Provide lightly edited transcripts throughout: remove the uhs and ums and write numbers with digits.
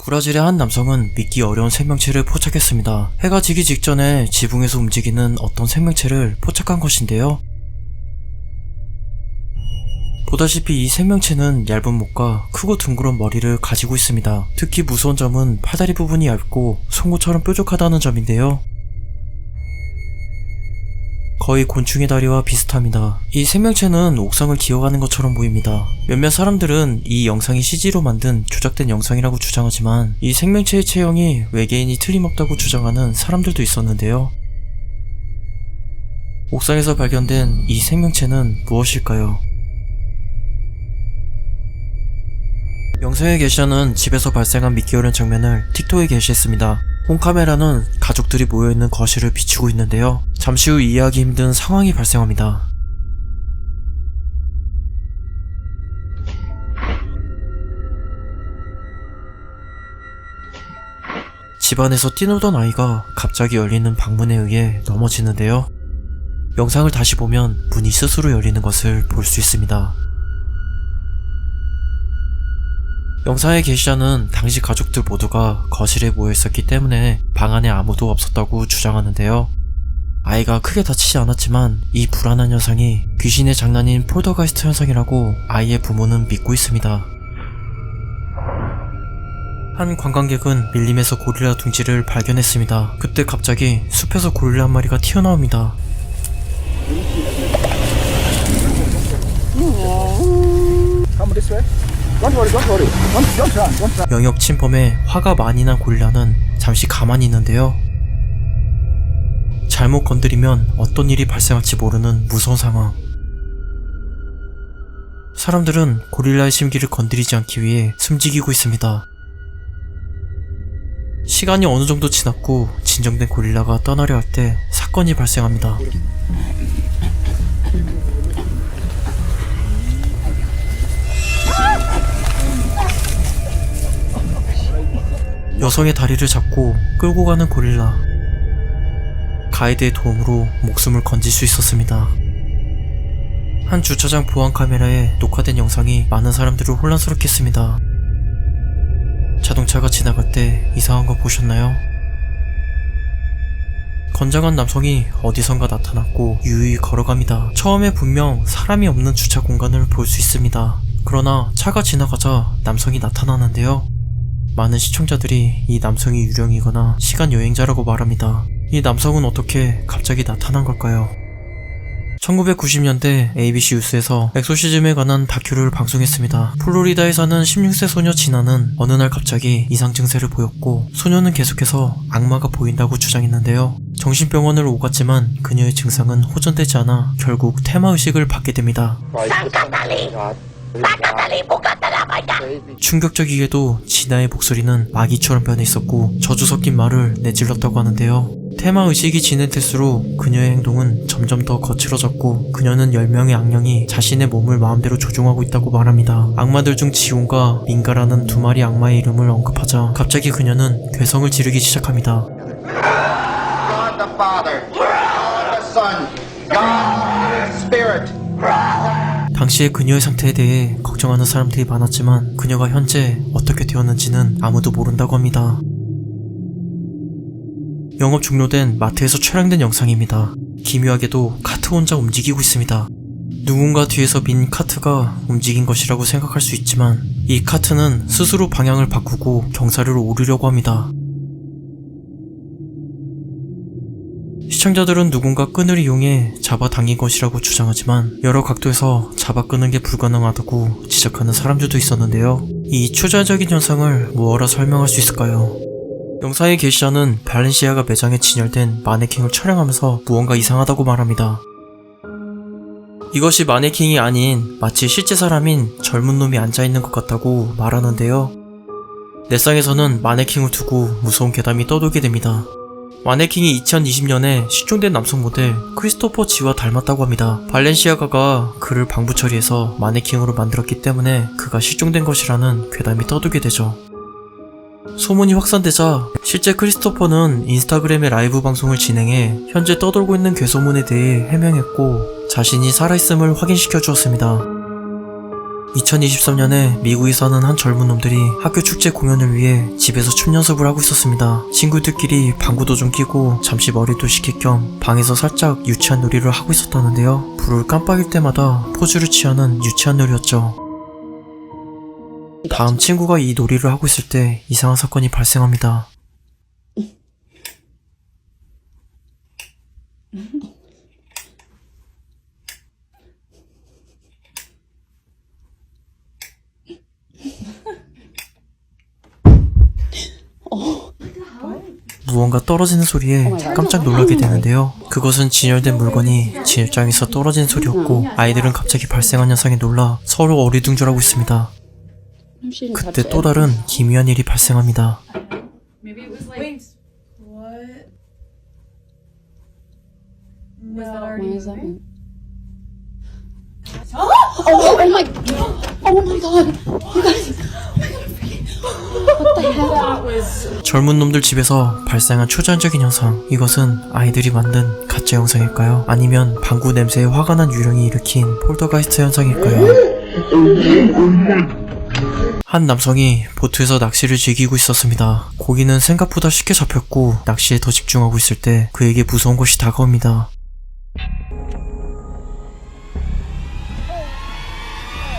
브라질의 한 남성은 믿기 어려운 생명체를 포착했습니다. 해가 지기 직전에 지붕에서 움직이는 어떤 생명체를 포착한 것인데요. 보다시피 이 생명체는 얇은 목과 크고 둥그런 머리를 가지고 있습니다. 특히 무서운 점은 팔다리 부분이 얇고 송곳처럼 뾰족하다는 점인데요. 거의 곤충의 다리와 비슷합니다. 이 생명체는 옥상을 기어가는 것처럼 보입니다. 몇몇 사람들은 이 영상이 CG로 만든 조작된 영상이라고 주장하지만 이 생명체의 체형이 외계인이 틀림없다고 주장하는 사람들도 있었는데요. 옥상에서 발견된 이 생명체는 무엇일까요? 영상의 게시자는 집에서 발생한 믿기 어려운 장면을 틱톡에 게시했습니다. 홈카메라는 가족들이 모여있는 거실을 비추고 있는데요. 잠시 후 이해하기 힘든 상황이 발생합니다. 집안에서 뛰노던 아이가 갑자기 열리는 방문에 의해 넘어지는데요. 영상을 다시 보면 문이 스스로 열리는 것을 볼 수 있습니다. 영상의 게시자는 당시 가족들 모두가 거실에 모여 있었기 때문에 방 안에 아무도 없었다고 주장하는데요. 아이가 크게 다치지 않았지만 이 불안한 현상이 귀신의 장난인 폴더가이스트 현상이라고 아이의 부모는 믿고 있습니다. 한 관광객은 밀림에서 고릴라 둥지를 발견했습니다. 그때 갑자기 숲에서 고릴라 한 마리가 튀어나옵니다. 영역 침범에 화가 많이 난 고릴라는 잠시 가만히 있는데요. 잘못 건드리면 어떤 일이 발생할지 모르는 무서운 상황. 사람들은 고릴라의 심기를 건드리지 않기 위해 숨지기고 있습니다. 시간이 어느 정도 지났고 진정된 고릴라가 떠나려 할 때 사건이 발생합니다. 여성의 다리를 잡고 끌고 가는 고릴라. 가이드의 도움으로 목숨을 건질 수 있었습니다. 한 주차장 보안 카메라에 녹화된 영상이 많은 사람들을 혼란스럽게 했습니다. 자동차가 지나갈 때 이상한 거 보셨나요? 건장한 남성이 어디선가 나타났고 유유히 걸어갑니다. 처음에 분명 사람이 없는 주차 공간을 볼 수 있습니다. 그러나 차가 지나가자 남성이 나타나는데요. 많은 시청자들이 이 남성이 유령이거나 시간 여행자라고 말합니다. 이 남성은 어떻게 갑자기 나타난 걸까요? 1990년대 ABC 뉴스에서 엑소시즘에 관한 다큐를 방송했습니다. 플로리다에 사는 16세 소녀 진아는 어느 날 갑자기 이상 증세를 보였고 소녀는 계속해서 악마가 보인다고 주장했는데요. 정신병원을 오갔지만 그녀의 증상은 호전되지 않아 결국 테마의식을 받게 됩니다. 충격적이게도 진아의 목소리는 마귀처럼 변해 있었고 저주 섞인 말을 내질렀다고 하는데요. 테마의식이 진행될수록 그녀의 행동은 점점 더 거칠어졌고 그녀는 10명의 악령이 자신의 몸을 마음대로 조종하고 있다고 말합니다. 악마들 중 지온과 민가라는 두 마리 악마의 이름을 언급하자 갑자기 그녀는 괴성을 지르기 시작합니다. God the Father, God the Son, God the Spirit. 당시의 그녀의 상태에 대해 걱정하는 사람들이 많았지만 그녀가 현재 어떻게 되었는지는 아무도 모른다고 합니다. 영업 종료된 마트에서 촬영된 영상입니다. 기묘하게도 카트 혼자 움직이고 있습니다. 누군가 뒤에서 민 카트가 움직인 것이라고 생각할 수 있지만 이 카트는 스스로 방향을 바꾸고 경사를 오르려고 합니다. 시청자들은 누군가 끈을 이용해 잡아당긴 것이라고 주장하지만 여러 각도에서 잡아 끄는 게 불가능하다고 지적하는 사람들도 있었는데요. 이 초자적인 현상을 무엇라 설명할 수 있을까요? 영상의 게시자는 발렌시아가 매장에 진열된 마네킹을 촬영하면서 무언가 이상하다고 말합니다. 이것이 마네킹이 아닌 마치 실제 사람인 젊은 놈이 앉아있는 것 같다고 말하는데요. 넷상에서는 마네킹을 두고 무서운 괴담이 떠돌게 됩니다. 마네킹이 2020년에 실종된 남성 모델 크리스토퍼 지와 닮았다고 합니다. 발렌시아가가 그를 방부 처리해서 마네킹으로 만들었기 때문에 그가 실종된 것이라는 괴담이 떠돌게 되죠. 소문이 확산되자 실제 크리스토퍼는 인스타그램에 라이브 방송을 진행해 현재 떠돌고 있는 괴소문에 대해 해명했고 자신이 살아있음을 확인시켜 주었습니다. 2023년에 미국에 사는 한 젊은 놈들이 학교 축제 공연을 위해 집에서 춤 연습을 하고 있었습니다. 친구들끼리 방구도 좀 끼고 잠시 머리도 식힐 겸 방에서 살짝 유치한 놀이를 하고 있었다는데요. 불을 깜빡일 때마다 포즈를 취하는 유치한 놀이였죠. 다음 친구가 이 놀이를 하고 있을 때 이상한 사건이 발생합니다. 무언가 떨어지는 소리에 깜짝 놀라게 되는데요. 그것은 진열된 물건이 진열장에서 떨어지는 소리였고 아이들은 갑자기 발생한 현상에 놀라 서로 어리둥절하고 있습니다. 그때 또 다른 기묘한 일이 발생합니다. Maybe it was like. What? Was that already When is that? moving? Oh my god! You guys! What the hell? That was. 젊은 놈들 집에서 발생한 초자연적인 현상. 이것은 아이들이 만든 가짜 영상일까요? 아니면 방구 냄새에 화가 난 유령이 일으킨 폴더가이스트 현상일까요? 한 남성이 보트에서 낚시를 즐기고 있었습니다. 고기는 생각보다 쉽게 잡혔고 낚시에 더 집중하고 있을 때 그에게 무서운 것이 다가옵니다.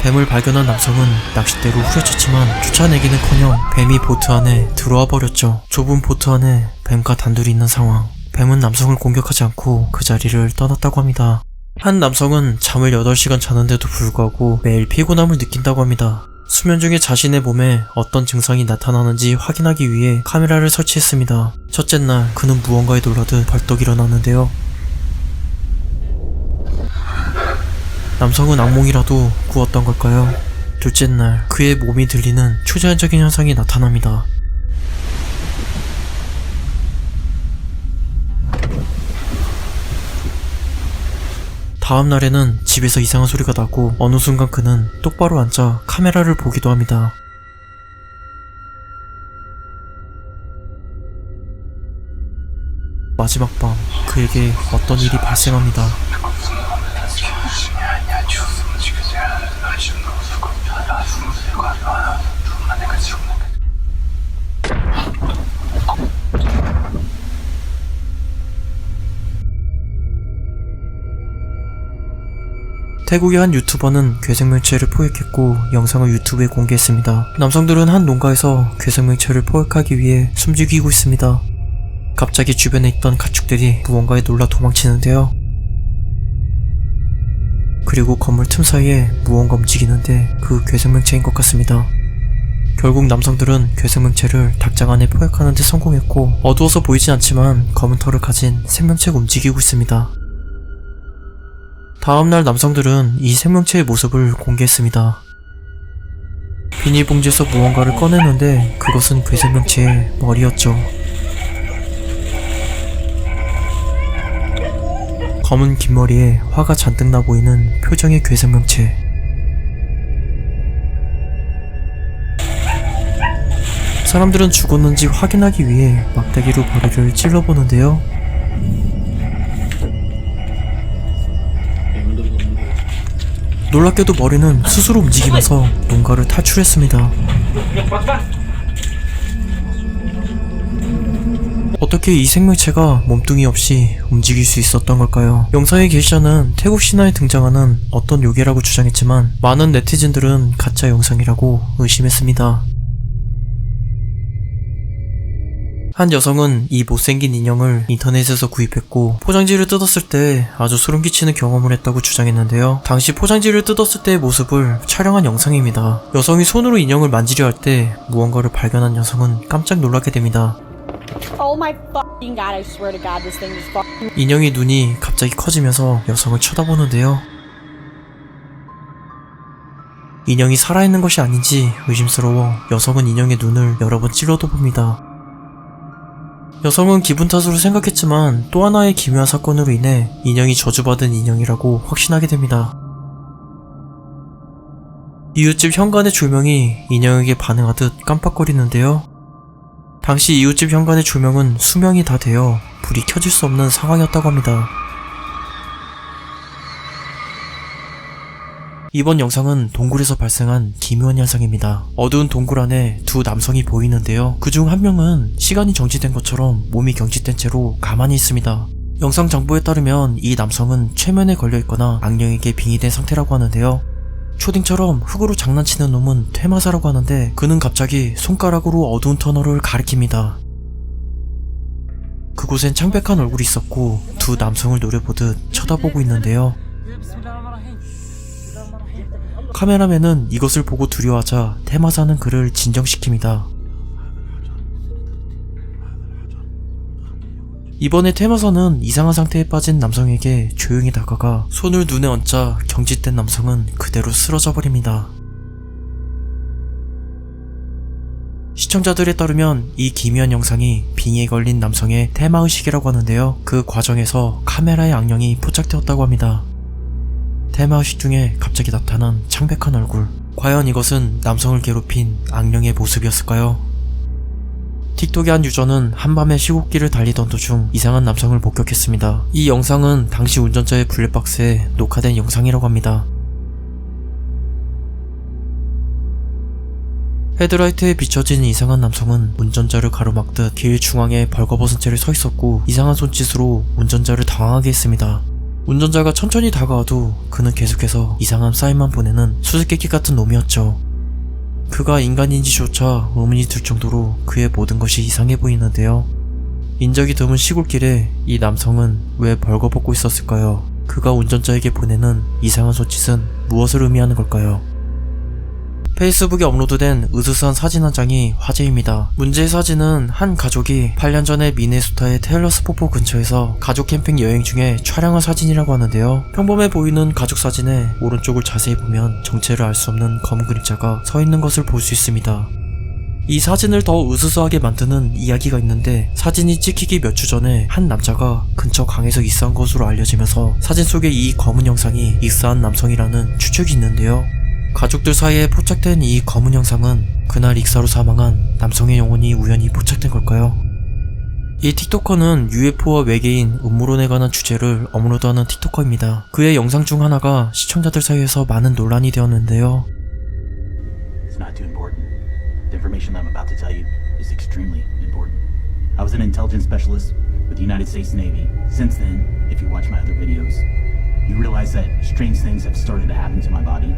뱀을 발견한 남성은 낚싯대로 후려쳤지만 쫓아내기는커녕 뱀이 보트 안에 들어와 버렸죠. 좁은 보트 안에 뱀과 단둘이 있는 상황. 뱀은 남성을 공격하지 않고 그 자리를 떠났다고 합니다. 한 남성은 잠을 8시간 자는데도 불구하고 매일 피곤함을 느낀다고 합니다. 수면 중에 자신의 몸에 어떤 증상이 나타나는지 확인하기 위해 카메라를 설치했습니다. 첫째 날 그는 무언가에 놀라듯 벌떡 일어났는데요. 남성은 악몽이라도 꾸었던 걸까요? 둘째 날 그의 몸이 들리는 초자연적인 현상이 나타납니다. 다음 날에는 집에서 이상한 소리가 나고 어느 순간 그는 똑바로 앉아 카메라를 보기도 합니다. 마지막 밤 그에게 어떤 일이 발생합니다. 태국의 한 유튜버는 괴생명체를 포획했고 영상을 유튜브에 공개했습니다. 남성들은 한 농가에서 괴생명체를 포획하기 위해 숨죽이고 있습니다. 갑자기 주변에 있던 가축들이 무언가에 놀라 도망치는데요. 그리고 건물 틈 사이에 무언가 움직이는데 그 괴생명체인 것 같습니다. 결국 남성들은 괴생명체를 닭장 안에 포획하는 데 성공했고 어두워서 보이진 않지만 검은 털을 가진 생명체가 움직이고 있습니다. 다음날 남성들은 이 생명체의 모습을 공개했습니다. 비닐봉지에서 무언가를 꺼내는데 그것은 괴생명체의 머리였죠. 검은 긴 머리에 화가 잔뜩 나 보이는 표정의 괴생명체. 사람들은 죽었는지 확인하기 위해 막대기로 머리를 찔러보는데요. 놀랍게도 머리는 스스로 움직이면서 농가를 탈출했습니다. 어떻게 이 생명체가 몸뚱이 없이 움직일 수 있었던 걸까요? 영상의 게시자는 태국 신화에 등장하는 어떤 요괴라고 주장했지만 많은 네티즌들은 가짜 영상이라고 의심했습니다. 한 여성은 이 못생긴 인형을 인터넷에서 구입했고 포장지를 뜯었을 때 아주 소름 끼치는 경험을 했다고 주장했는데요. 당시 포장지를 뜯었을 때의 모습을 촬영한 영상입니다. 여성이 손으로 인형을 만지려 할 때 무언가를 발견한 여성은 깜짝 놀라게 됩니다. Oh my fucking god, I swear to god, this thing is fucking. 인형의 눈이 갑자기 커지면서 여성을 쳐다보는데요. 인형이 살아있는 것이 아닌지 의심스러워 여성은 인형의 눈을 여러 번 찔러도 봅니다. 여성은 기분 탓으로 생각했지만 또 하나의 기묘한 사건으로 인해 인형이 저주받은 인형이라고 확신하게 됩니다. 이웃집 현관의 조명이 인형에게 반응하듯 깜빡거리는데요. 당시 이웃집 현관의 조명은 수명이 다 되어 불이 켜질 수 없는 상황이었다고 합니다. 이번 영상은 동굴에서 발생한 기묘한 현상입니다. 어두운 동굴 안에 두 남성이 보이는데요. 그중 한 명은 시간이 정지된 것처럼 몸이 경직된 채로 가만히 있습니다. 영상 정보에 따르면 이 남성은 최면에 걸려있거나 악령에게 빙의된 상태라고 하는데요. 초딩처럼 흙으로 장난치는 놈은 퇴마사라고 하는데 그는 갑자기 손가락으로 어두운 터널을 가리킵니다. 그곳엔 창백한 얼굴이 있었고 두 남성을 노려보듯 쳐다보고 있는데요. 카메라맨은 이것을 보고 두려워하자 퇴마사는 그를 진정시킵니다. 이번에 퇴마사는 이상한 상태에 빠진 남성에게 조용히 다가가 손을 눈에 얹자 경직된 남성은 그대로 쓰러져 버립니다. 시청자들에 따르면 이 기묘한 영상이 빙의에 걸린 남성의 퇴마의식이라고 하는데요. 그 과정에서 카메라의 악령이 포착되었다고 합니다. 퇴마의식 중에 갑자기 나타난 창백한 얼굴. 과연 이것은 남성을 괴롭힌 악령의 모습이었을까요? 틱톡의 한 유저는 한밤에 시국길을 달리던 도중 이상한 남성을 목격했습니다. 이 영상은 당시 운전자의 블랙박스에 녹화된 영상이라고 합니다. 헤드라이트에 비춰진 이상한 남성은 운전자를 가로막듯 길 중앙에 벌거벗은 채로 서 있었고 이상한 손짓으로 운전자를 당황하게 했습니다. 운전자가 천천히 다가와도 그는 계속해서 이상한 사인만 보내는 수수께끼 같은 놈이었죠. 그가 인간인지조차 의문이 들 정도로 그의 모든 것이 이상해 보이는데요. 인적이 드문 시골길에 이 남성은 왜 벌거벗고 있었을까요? 그가 운전자에게 보내는 이상한 손짓은 무엇을 의미하는 걸까요? 페이스북에 업로드된 으스스한 사진 한 장이 화제입니다. 문제의 사진은 한 가족이 8년 전에 미네소타의 테일러스 폭포 근처에서 가족 캠핑 여행 중에 촬영한 사진이라고 하는데요. 평범해 보이는 가족 사진의 오른쪽을 자세히 보면 정체를 알 수 없는 검은 그림자가 서 있는 것을 볼 수 있습니다. 이 사진을 더 으스스하게 만드는 이야기가 있는데 사진이 찍히기 몇 주 전에 한 남자가 근처 강에서 익사한 것으로 알려지면서 사진 속에 이 검은 형상이 익사한 남성이라는 추측이 있는데요. 가족들 사이에 포착된 이 검은 형상은 그날 익사로 사망한 남성의 영혼이 우연히 포착된 걸까요? 이 틱토커는 UFO와 외계인, 음모론에 관한 주제를 업로드하는 틱토커입니다. 그의 영상 중 하나가 시청자들 사이에서 많은 논란이 되었는데요. It's not too important. The information I'm about to tell you is extremely important. I was an intelligence specialist with the United States Navy. Since then, if you watch my other videos, you realize that strange things have started to happen to my body.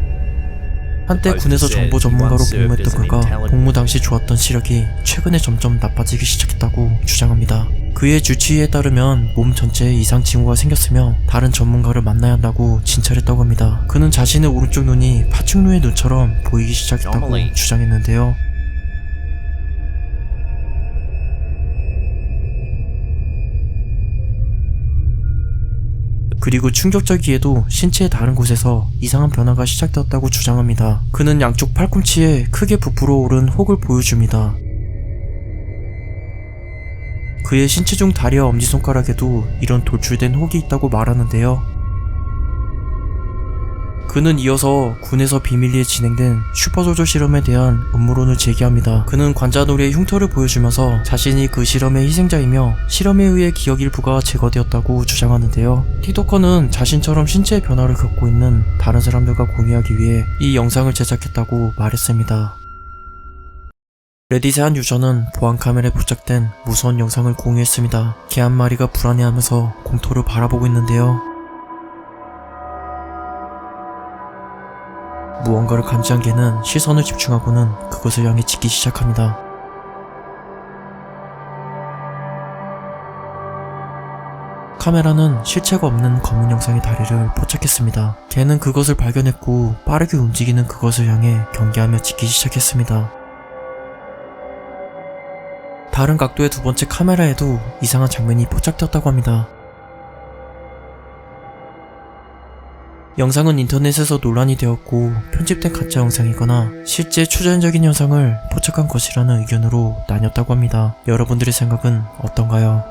한때 군에서 정보 전문가로 복무했던 그가 복무 당시 좋았던 시력이 최근에 점점 나빠지기 시작했다고 주장합니다. 그의 주치의에 따르면 몸 전체에 이상 징후가 생겼으며 다른 전문가를 만나야 한다고 진찰했다고 합니다. 그는 자신의 오른쪽 눈이 파충류의 눈처럼 보이기 시작했다고 주장했는데요. 그리고 충격적이게도 신체의 다른 곳에서 이상한 변화가 시작되었다고 주장합니다. 그는 양쪽 팔꿈치에 크게 부풀어 오른 혹을 보여줍니다. 그의 신체 중 다리와 엄지손가락에도 이런 돌출된 혹이 있다고 말하는데요. 그는 이어서 군에서 비밀리에 진행된 슈퍼솔저 실험에 대한 음모론을 제기합니다. 그는 관자놀이의 흉터를 보여주면서 자신이 그 실험의 희생자이며 실험에 의해 기억 일부가 제거되었다고 주장하는데요. 틱토커는 자신처럼 신체의 변화를 겪고 있는 다른 사람들과 공유하기 위해 이 영상을 제작했다고 말했습니다. 레딧의 한 유저는 보안카메라에 포착된 무서운 영상을 공유했습니다. 개 한 마리가 불안해하면서 공터를 바라보고 있는데요. 무언가를 감지한 개는 시선을 집중하고는 그것을 향해 짖기 시작합니다. 카메라는 실체가 없는 검은 영상의 다리를 포착했습니다. 개는 그것을 발견했고 빠르게 움직이는 그것을 향해 경계하며 짖기 시작했습니다. 다른 각도의 두 번째 카메라에도 이상한 장면이 포착되었다고 합니다. 영상은 인터넷에서 논란이 되었고 편집된 가짜 영상이거나 실제 초자연적인 현상을 포착한 것이라는 의견으로 나뉘었다고 합니다. 여러분들의 생각은 어떤가요?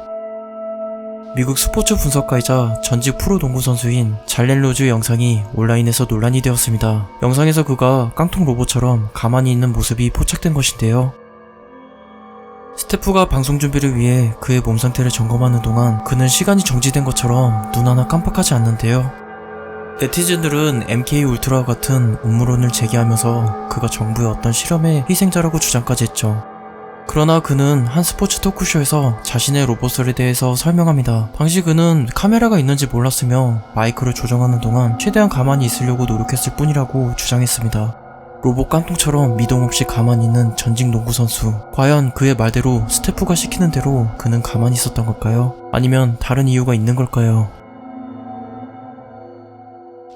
미국 스포츠 분석가이자 전직 프로 농구 선수인 잘렌 로즈의 영상이 온라인에서 논란이 되었습니다. 영상에서 그가 깡통 로봇처럼 가만히 있는 모습이 포착된 것인데요. 스태프가 방송 준비를 위해 그의 몸 상태를 점검하는 동안 그는 시간이 정지된 것처럼 눈 하나 깜빡하지 않는데요. 네티즌들은 MK 울트라와 같은 음모론을 제기하면서 그가 정부의 어떤 실험의 희생자라고 주장까지 했죠. 그러나 그는 한 스포츠 토크쇼에서 자신의 로봇에 대해서 설명합니다. 당시 그는 카메라가 있는지 몰랐으며 마이크를 조정하는 동안 최대한 가만히 있으려고 노력했을 뿐이라고 주장했습니다. 로봇 깡통처럼 미동 없이 가만히 있는 전직 농구 선수. 과연 그의 말대로 스태프가 시키는 대로 그는 가만히 있었던 걸까요? 아니면 다른 이유가 있는 걸까요?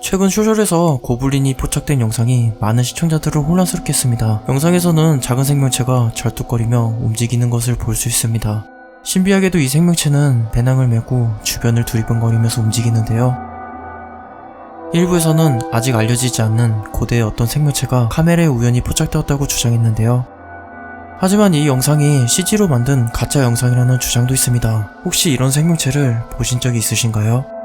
최근 소셜에서 고블린이 포착된 영상이 많은 시청자들을 혼란스럽게 했습니다. 영상에서는 작은 생명체가 절뚝거리며 움직이는 것을 볼 수 있습니다. 신비하게도 이 생명체는 배낭을 메고 주변을 두리번거리면서 움직이는데요. 일부에서는 아직 알려지지 않는 고대의 어떤 생명체가 카메라에 우연히 포착되었다고 주장했는데요. 하지만 이 영상이 CG로 만든 가짜 영상이라는 주장도 있습니다. 혹시 이런 생명체를 보신 적이 있으신가요?